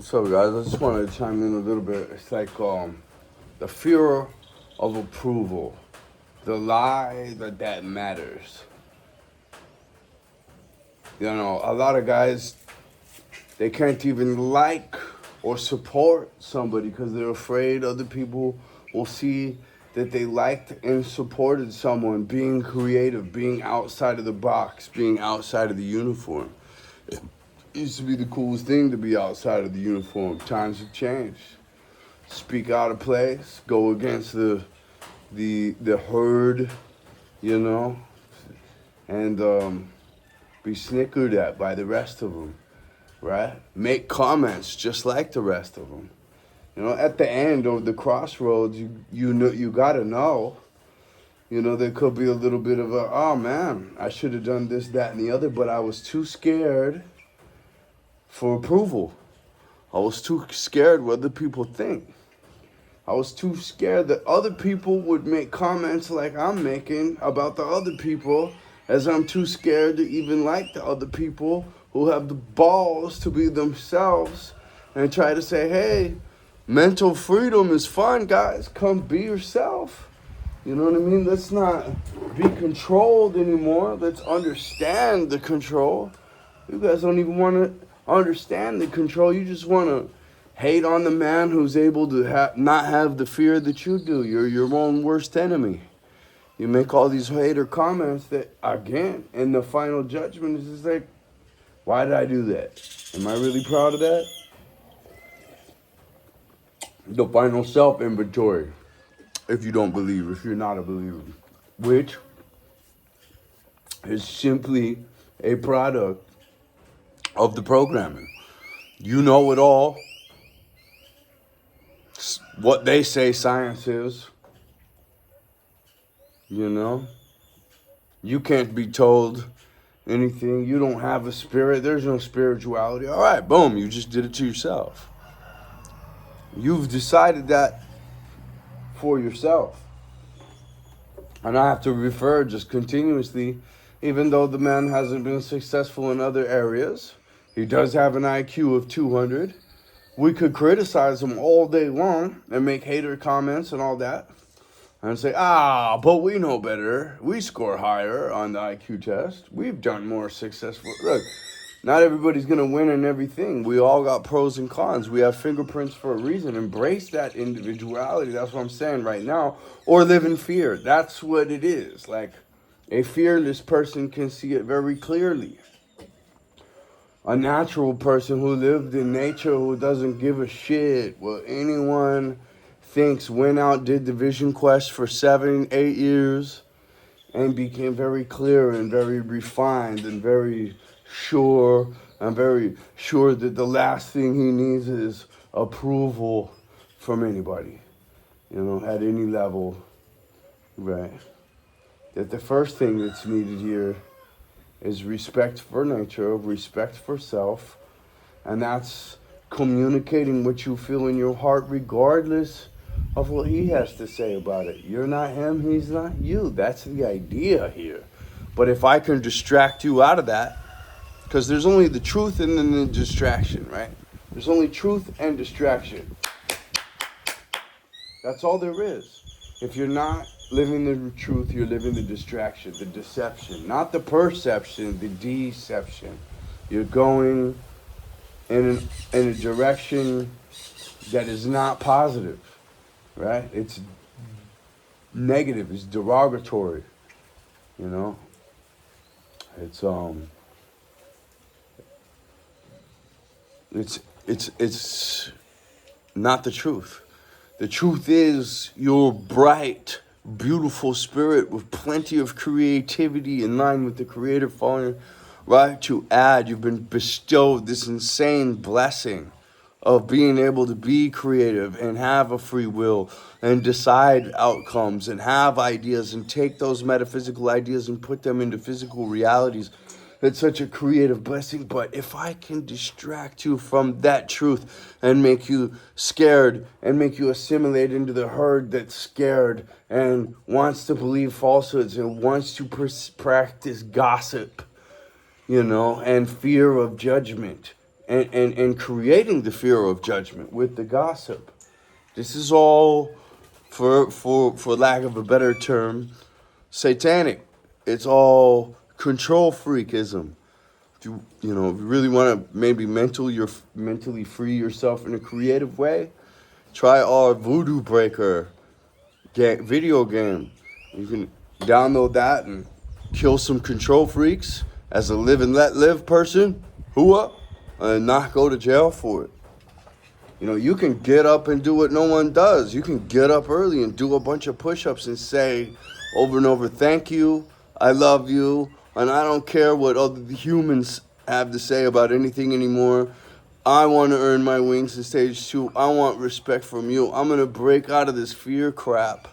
So guys, I just wanted to chime in a little bit. It's like the fear of approval, the lie that matters. You know, a lot of guys, they can't even like or support somebody because they're afraid other people will see that they liked and supported someone being creative, being outside of the box, being outside of the uniform. It used to be the coolest thing to be outside of the uniform. Times have changed. Speak out of place, go against the herd, you know, and be snickered at by the rest of them, right? Make comments just like the rest of them. You know, at the end of the crossroads, you know, you gotta know. You know, there could be a little bit of a, oh man, I should have done this, that, and the other, but I was too scared for approval. I was too scared what other people think. I was too scared that other people would make comments like I'm making about the other people, as I'm too scared to even like the other people who have the balls to be themselves and try to say, hey, mental freedom is fun, guys. Come be yourself. You know what I mean? Let's not be controlled anymore. Let's understand the control. You guys don't even want to understand the control. You just want to hate on the man who's able to not have the fear that you do. You're your own worst enemy. You make all these hater comments that, again, in the final judgment, is just like, why did I do that? Am I really proud of that? The final self-inventory, if you don't believe, if you're not a believer, which is simply a product of the programming. You know it all. What they say science is, you know. You can't be told anything. You don't have a spirit. There's no spirituality. All right, boom, you just did it to yourself. You've decided that for yourself. And I have to refer just continuously, even though the man hasn't been successful in other areas, he does have an IQ of 200. We could criticize him all day long and make hater comments and all that and say, but we know better. We score higher on the IQ test. We've done more successful. Look, not everybody's going to win in everything. We all got pros and cons. We have fingerprints for a reason. Embrace that individuality. That's what I'm saying right now. Or live in fear. That's what it is. Like, a fearless person can see it very clearly. A natural person who lived in nature, who doesn't give a shit what anyone thinks, went out, did the vision quest for 7, 8 years, and became very clear and very refined and very sure. I'm very sure that the last thing he needs is approval from anybody, you know, at any level, right? That the first thing that's needed here is respect for nature, respect for self, and that's communicating what you feel in your heart regardless of what he has to say about it. You're not him, he's not you. That's the idea here. But if I can distract you out of that, because there's only the truth and then the distraction, right? There's only truth and distraction. That's all there is. If you're not living the truth, you're living the distraction, the deception, not the perception, the deception. You're going in a direction that is not positive, right? It's negative, it's derogatory, you know? It's not the truth. The truth is your bright, beautiful spirit with plenty of creativity in line with the creator falling right to add. You've been bestowed this insane blessing of being able to be creative and have a free will and decide outcomes and have ideas and take those metaphysical ideas and put them into physical realities. It's such a creative blessing. But if I can distract you from that truth and make you scared and make you assimilate into the herd that's scared and wants to believe falsehoods and wants to practice gossip, you know, and fear of judgment and creating the fear of judgment with the gossip. This is all, for lack of a better term, satanic. It's all control freakism. If you really want to maybe mentally free yourself in a creative way, try our Voodoo Breaker video game. You can download that and kill some control freaks as a live and let live person. And not go to jail for it. You can get up and do what no one does. You can get up early and do a bunch of push-ups and say over and over, thank you, I love you, and I don't care what other humans have to say about anything anymore. I want to earn my wings in stage 2. I want respect from you. I'm going to break out of this fear crap.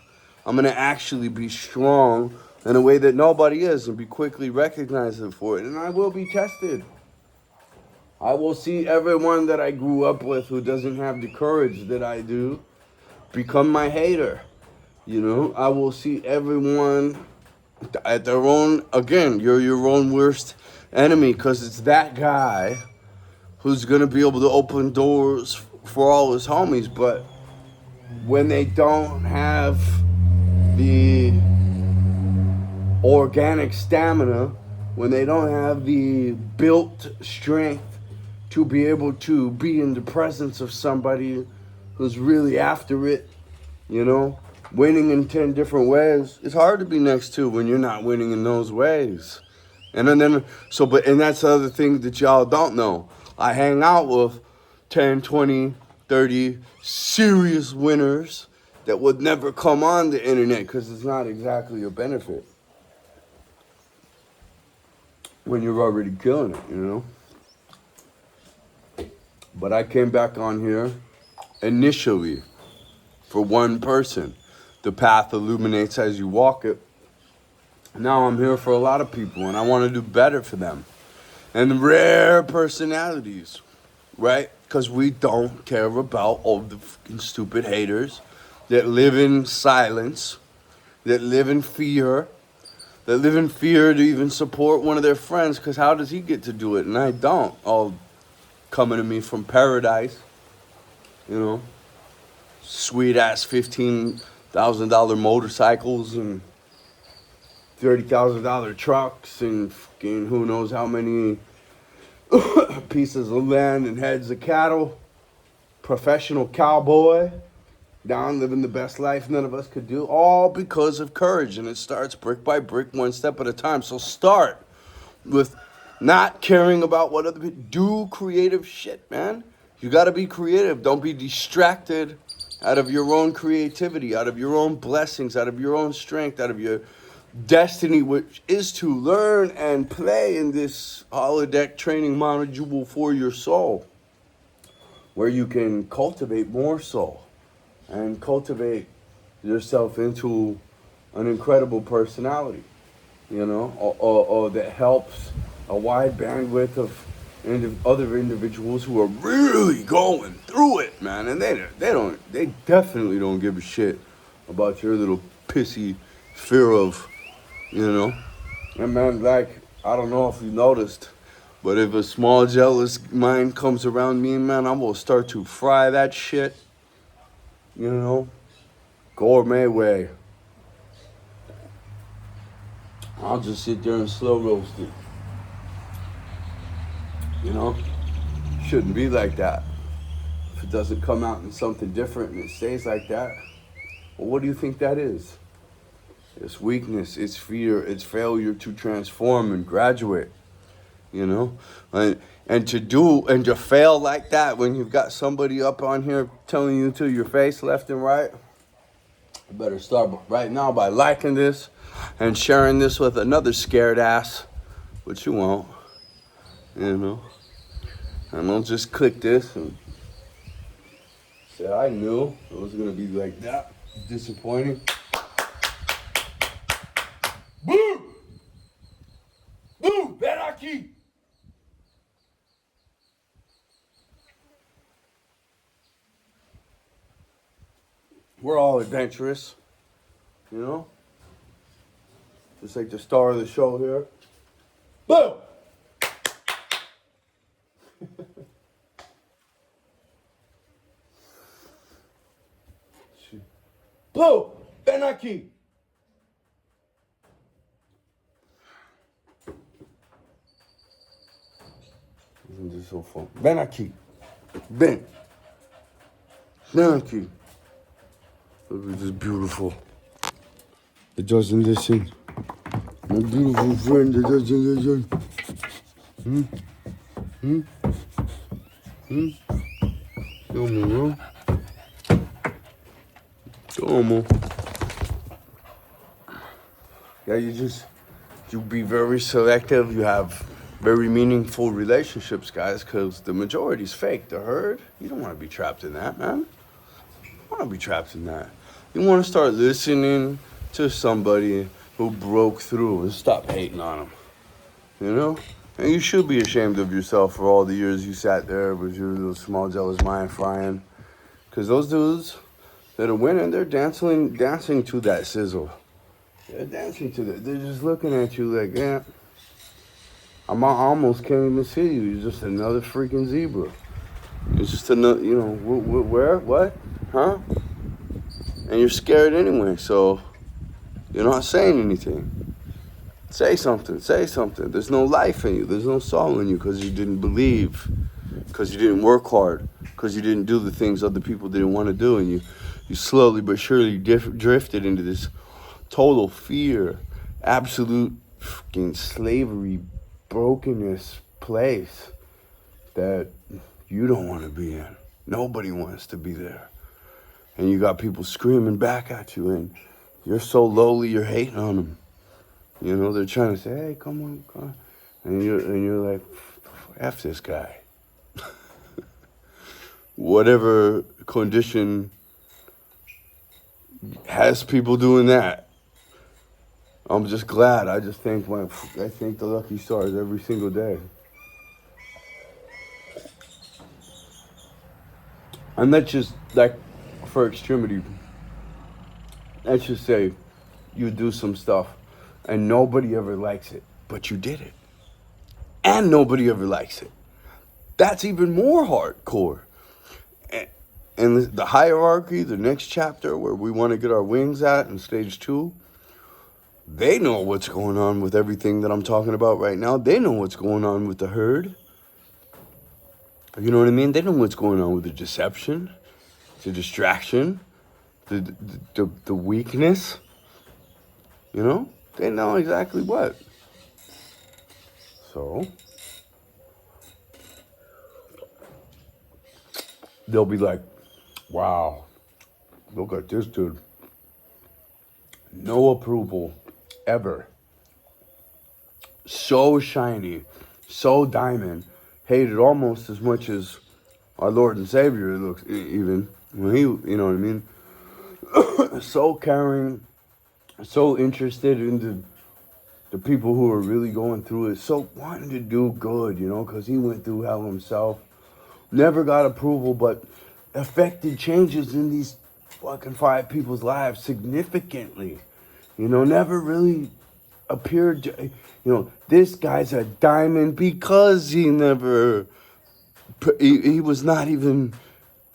I'm going to actually be strong in a way that nobody is and be quickly recognized for it. And I will be tested. I will see everyone that I grew up with who doesn't have the courage that I do become my hater. I will see everyone at their own, again, you're your own worst enemy, because it's that guy who's going to be able to open doors for all his homies. But when they don't have the organic stamina, when they don't have the built strength to be able to be in the presence of somebody who's really after it, winning in 10 different ways, it's hard to be next to when you're not winning in those ways. And that's the other thing that y'all don't know. I hang out with 10, 20, 30 serious winners that would never come on the internet because it's not exactly a benefit when you're already killing it, But I came back on here initially for one person. The path illuminates as you walk it. Now I'm here for a lot of people, and I want to do better for them. And rare personalities, right? Because we don't care about all the fucking stupid haters that live in silence, that live in fear, to even support one of their friends, because how does he get to do it and I don't? All coming to me from paradise, sweet ass $15,000 motorcycles and $30,000 trucks and fucking who knows how many pieces of land and heads of cattle. Professional cowboy, down living the best life none of us could do, all because of courage. And it starts brick by brick, one step at a time. So start with not caring about what other people do. Creative shit, man. You got to be creative. Don't be distracted out of your own creativity, out of your own blessings, out of your own strength, out of your destiny, which is to learn and play in this holodeck training module for your soul, where you can cultivate more soul and cultivate yourself into an incredible personality, or that helps a wide bandwidth of other individuals who are really going through it, man. And they definitely don't give a shit about your little pissy fear of, And man, I don't know if you noticed, but if a small jealous mind comes around me, man, I will start to fry that shit, gourmet way. I'll just sit there and slow roast it. Shouldn't be like that. If it doesn't come out in something different and it stays like that, well, what do you think that is? It's weakness, it's fear, it's failure to transform and graduate, and to fail like that when you've got somebody up on here telling you to your face left and right. You better start right now by liking this and sharing this with another scared ass, which you won't, And don't just click this and say, I knew it was going to be like that. Disappointing. Boo! Boo! Beraki! We're all adventurous, Just like the star of the show here. Boom! Blue, ven aquí. Isn't this so fun? Ven aquí. Ven. Ven aquí. Look at this beautiful. It doesn't listen. My beautiful friend, it doesn't listen. Come on. Yeah, you be very selective. You have very meaningful relationships, guys, because the majority's fake. The herd, you don't want to be trapped in that, man. You don't want to be trapped in that. You want to start listening to somebody who broke through and stop hating on them, you know? And you should be ashamed of yourself for all the years you sat there with your little small jealous mind frying. Because those dudes that are winning, they're dancing to that sizzle. They're dancing to that. They're just looking at you like, yeah, I almost can't even see you. You're just another freaking zebra. It's just another, you know, where, what, huh? And you're scared anyway, so you're not saying anything. Say something. There's no life in you. There's no soul in you because you didn't believe, because you didn't work hard, because you didn't do the things other people didn't want to do, and you slowly but surely drifted into this total fear, absolute fucking slavery, brokenness place that you don't want to be in. Nobody wants to be there. And you got people screaming back at you, and you're so lowly, you're hating on them. You know, they're trying to say, hey, come on. And you're like, F this guy. Whatever condition has people doing that. I'm just glad. I thank the lucky stars every single day. And that's just like for extremity. Let's just say you do some stuff and nobody ever likes it, but you did it. And nobody ever likes it. That's even more hardcore. And the hierarchy, the next chapter where we want to get our wings at in stage 2, they know what's going on with everything that I'm talking about right now. They know what's going on with the herd. You know what I mean? They know what's going on with the deception, the distraction, the weakness. You know? They know exactly what. So they'll be like, wow, look at this dude. No approval. Ever. So shiny, so diamond, hated almost as much as our Lord and Savior looks, even when he, you know what I mean? So caring, so interested in the people who are really going through it, so wanting to do good, you know, because he went through hell himself. Never got approval, but affected changes in these fucking 5 people's lives significantly. You know, never really appeared to, you know, this guy's a diamond because he was not even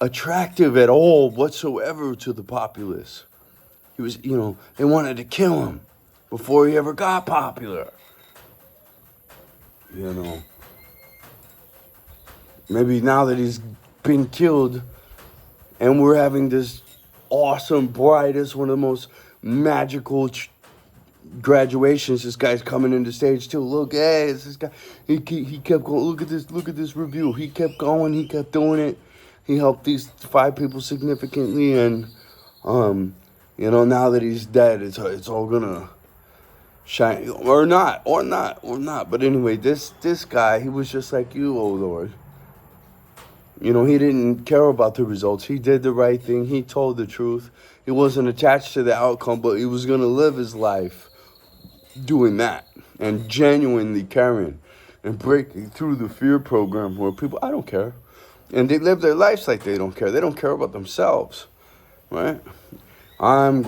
attractive at all whatsoever to the populace. He was, you know, they wanted to kill him before he ever got popular. You know, maybe now that he's been killed and we're having this awesome, brightest, one of the most magical graduations, this guy's coming into stage 2. Look, hey, it's this guy. He kept going. Look at this review. He kept going. He kept doing it. He helped these 5 people significantly, and you know, now that he's dead, it's all gonna shine, or not. But anyway, this guy, he was just like you, oh Lord. You know, he didn't care about the results. He did the right thing. He told the truth. He wasn't attached to the outcome, but he was gonna live his life doing that and genuinely caring and breaking through the fear program where people, I don't care. And they live their lives like they don't care. They don't care about themselves, right? I can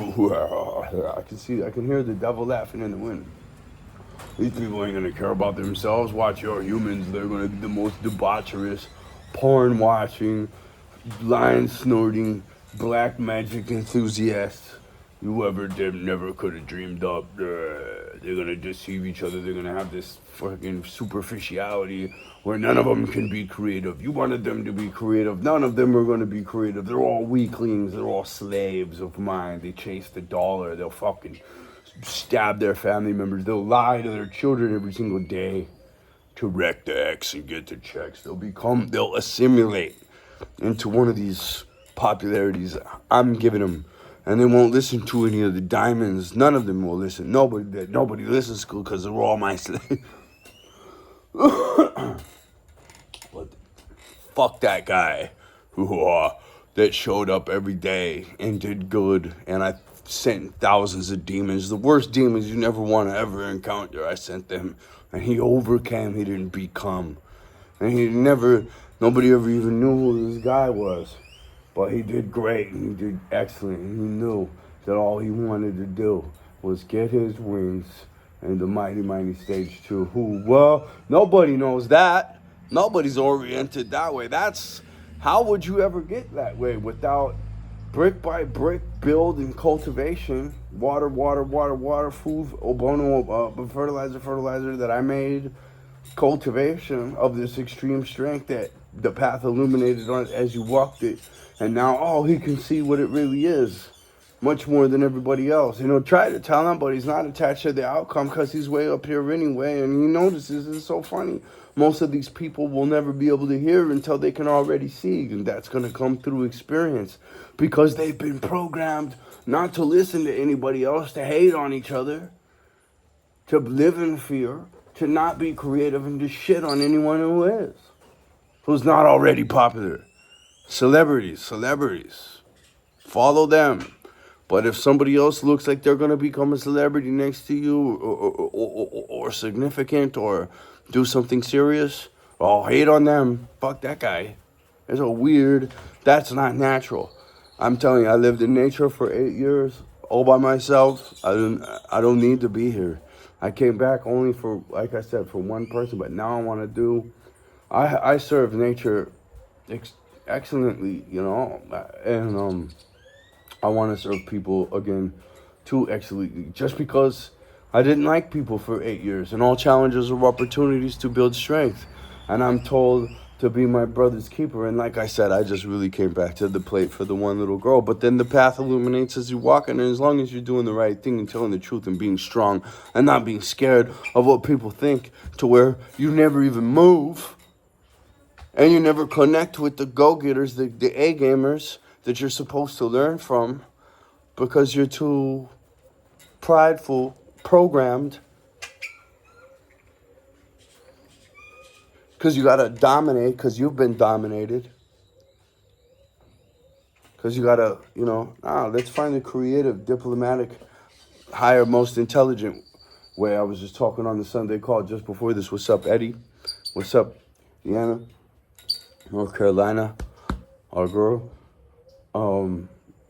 hear the devil laughing in the wind. These people ain't gonna care about themselves. Watch your humans. They're gonna be the most debaucherous, porn watching, line snorting, black magic enthusiasts. whoever never could have dreamed up. They're gonna deceive each other. They're gonna have this fucking superficiality where none of them can be creative. You wanted them to be creative. None of them are gonna be creative. They're all weaklings. They're all slaves of mine. They chase the dollar. They'll fucking stab their family members. They'll lie to their children every single day to wreck the X and get the checks. They'll assimilate into one of these popularities I'm giving them, and they won't listen to any of the diamonds. None of them will listen. Nobody listens because they're all my slaves. But fuck that guy that showed up every day and did good, and I sent thousands of demons, the worst demons you never want to ever encounter. I sent them, and he overcame. He didn't become, and nobody ever even knew who this guy was. But he did great, and he did excellent, and he knew that all he wanted to do was get his wings in the mighty, mighty stage 2. Well, nobody knows that. Nobody's oriented that way. How would you ever get that way without brick by brick build and cultivation? Water, food, obono, fertilizer that I made. Cultivation of this extreme strength that the path illuminated on as you walked it. And now, he can see what it really is. Much more than everybody else. Try to tell him, but he's not attached to the outcome because he's way up here anyway. And he notices it's so funny. Most of these people will never be able to hear until they can already see. And that's going to come through experience. Because they've been programmed not to listen to anybody else, to hate on each other, to live in fear, to not be creative, and to shit on anyone who's not already popular. Celebrities. Follow them. But if somebody else looks like they're going to become a celebrity next to you or significant or do something serious, hate on them. Fuck that guy. That's not natural. I'm telling you, I lived in nature for 8 years all by myself. I don't need to be here. I came back only for, like I said, for one person, but now I want to do, I serve nature excellently, and I want to serve people again too excellently, just because I didn't like people for 8 years, and all challenges are opportunities to build strength, and I'm told to be my brother's keeper. And like I said, I just really came back to the plate for the one little girl. But then the path illuminates as you walk, and as long as you're doing the right thing and telling the truth and being strong and not being scared of what people think, to where you never even move. And you never connect with the go-getters, the A-gamers that you're supposed to learn from, because you're too prideful, programmed. Because you got to dominate, because you've been dominated. Because you got to, let's find the creative, diplomatic, higher, most intelligent way. I was just talking on the Sunday call just before this. What's up, Eddie? What's up, Deanna? North Carolina, our girl,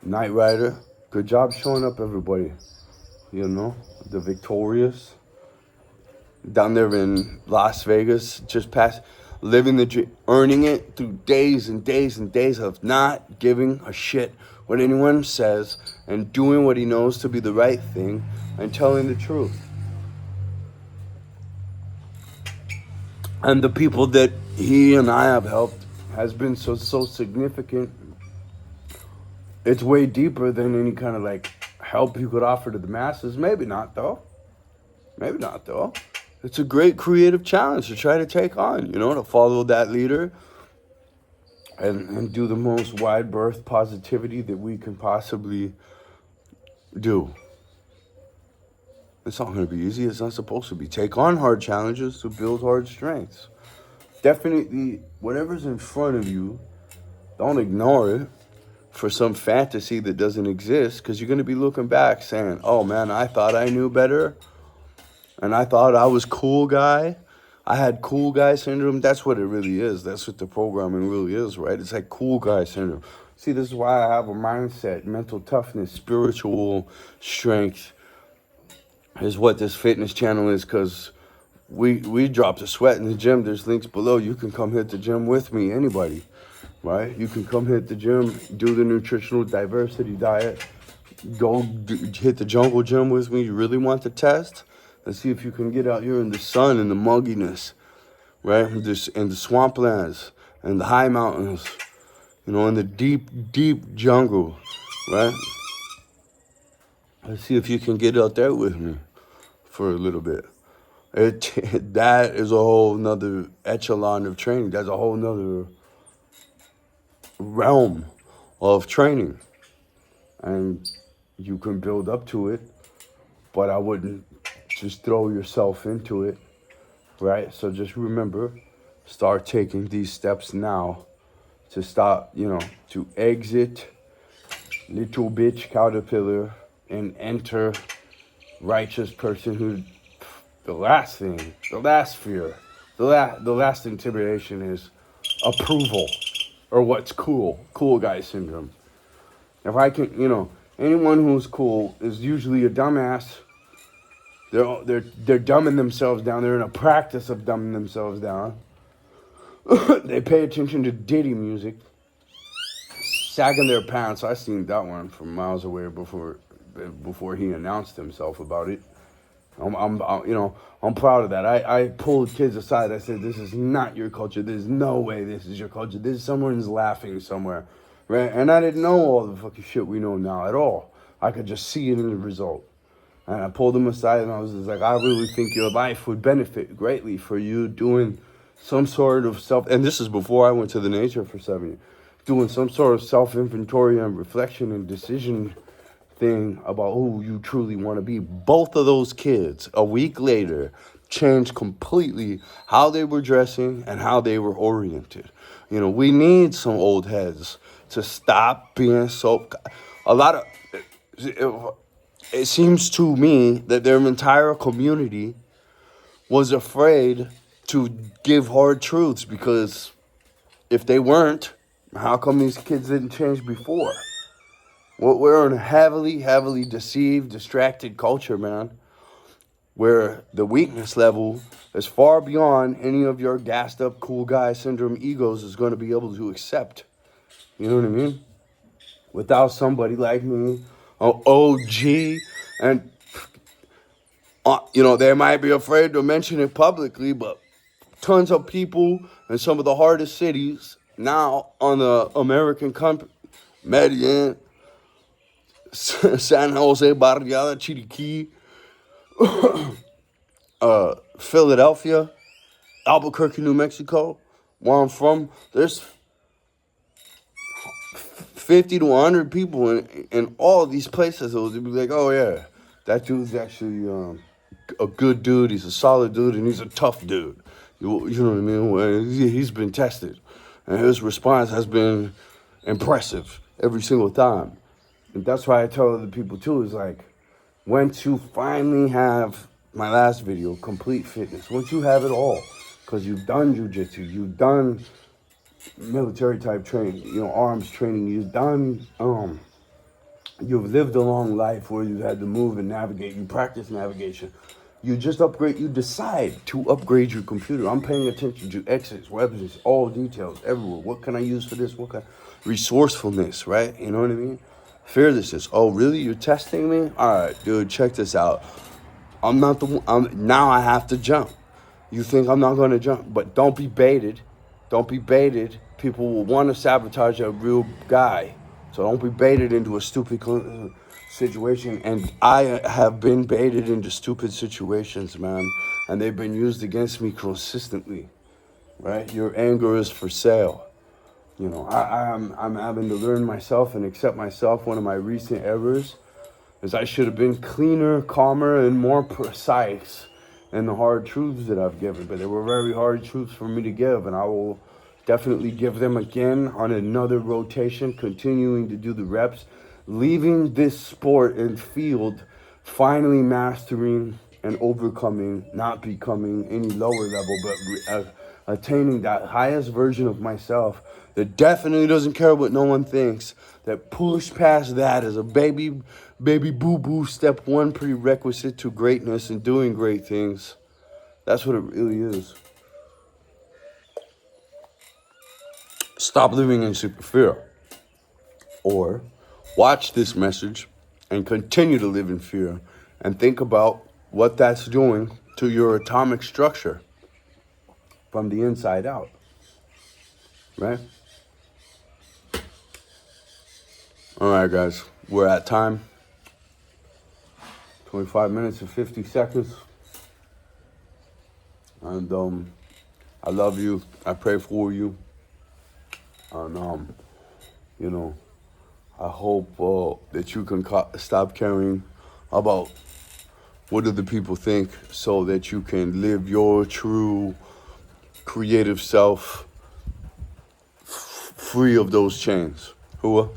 Night Rider. Good job showing up, everybody. The victorious. Down there in Las Vegas, just past, living the dream, earning it through days and days and days of not giving a shit what anyone says and doing what he knows to be the right thing and telling the truth. And the people that he and I have helped has been so significant. It's way deeper than any kind of help you could offer to the masses. Maybe not though. It's a great creative challenge to try to take on, to follow that leader and do the most wide berth positivity that we can possibly do. It's not going to be easy. It's not supposed to be. Take on hard challenges to build hard strengths. Definitely, whatever's in front of you, don't ignore it for some fantasy that doesn't exist, because you're going to be looking back saying, oh man, I thought I knew better, and I thought I was cool guy. I had cool guy syndrome. That's what it really is. That's what the programming really is, right? It's like cool guy syndrome. See, this is why I have a mindset, mental toughness, spiritual strength is what this fitness channel is, because we drop the sweat in the gym. There's links below. You can come hit the gym with me, anybody, right? You can come hit the gym, do the nutritional diversity diet, hit the jungle gym with me. You really want to test? Let's see if you can get out here in the sun and the mugginess, right? This in the swamplands and the high mountains, in the deep, deep jungle, right? Let's see if you can get out there with me for a little bit. That is a whole nother echelon of training. That's a whole nother realm of training. And you can build up to it, but I wouldn't just throw yourself into it, right? So just remember, start taking these steps now to stop, to exit little bitch caterpillar and enter righteous personhood. The last thing, the last fear, the last intimidation is approval, or what's cool guy syndrome. If I can, anyone who's cool is usually a dumbass. They're dumbing themselves down. They're in a practice of dumbing themselves down. They pay attention to ditty music, sagging their pants. I seen that one from miles away before he announced himself about it. I'm proud of that. I pulled kids aside. I said, this is not your culture. There's no way this is your culture. Someone's laughing somewhere, right? And I didn't know all the fucking shit we know now at all. I could just see it in the result. And I pulled them aside and I was just like, I really think your life would benefit greatly for you doing some sort of and this is before I went to the nature for 7 years, doing some sort of self-inventory and reflection and decision thing about who you truly want to be. Both of those kids, a week later, changed completely how they were dressing and how they were oriented. We need some old heads to stop being so... It seems to me that their entire community was afraid to give hard truths, because if they weren't, how come these kids didn't change before? Well, we're in a heavily, heavily deceived, distracted culture, man, where the weakness level is far beyond any of your gassed up cool guy syndrome egos is going to be able to accept. You know what I mean? Without somebody like me, an OG, and, they might be afraid to mention it publicly, but tons of people in some of the hardest cities now on the American Medellin, San Jose, Barriada, Chiriquí, Philadelphia, Albuquerque, New Mexico, where I'm from, there's 50 to 100 people in all these places. It would be like, oh yeah, that dude's actually a good dude. He's a solid dude, and he's a tough dude. You know what I mean? He's been tested, and his response has been impressive every single time. And that's why I tell other people too, is like, once you finally have my last video, complete fitness, once you have it all, because you've done jiu-jitsu, you've done military type training, arms training, you've lived a long life where you've had to move and navigate, you practice navigation. You just you decide to upgrade your computer. I'm paying attention to exits, weapons, all details, everywhere. What can I use for this? What kind of resourcefulness, right? You know what I mean? Fearlessness. Oh, really? You're testing me? All right, dude, check this out. I'm not the one. Now I have to jump. You think I'm not going to jump, but don't be baited. Don't be baited. People will want to sabotage a real guy. So don't be baited into a stupid situation. And I have been baited into stupid situations, man. And they've been used against me consistently, right? Your anger is for sale. I'm having to learn myself and accept myself. One of my recent errors is I should have been cleaner, calmer, and more precise in the hard truths that I've given. But they were very hard truths for me to give, and I will definitely give them again on another rotation, continuing to do the reps, leaving this sport and field, finally mastering and overcoming, not becoming any lower level, but attaining that highest version of myself that definitely doesn't care what no one thinks, that push past that as a baby boo-boo step one prerequisite to greatness and doing great things. That's what it really is. Stop living in super fear. Or watch this message and continue to live in fear, and think about what that's doing to your atomic structure from the inside out, right? All right, guys, we're at time. 25 minutes and 50 seconds. And I love you. I pray for you. And, you know, I hope that you can stop caring about what do the people think, so that you can live your true creative self free of those chains. Hua?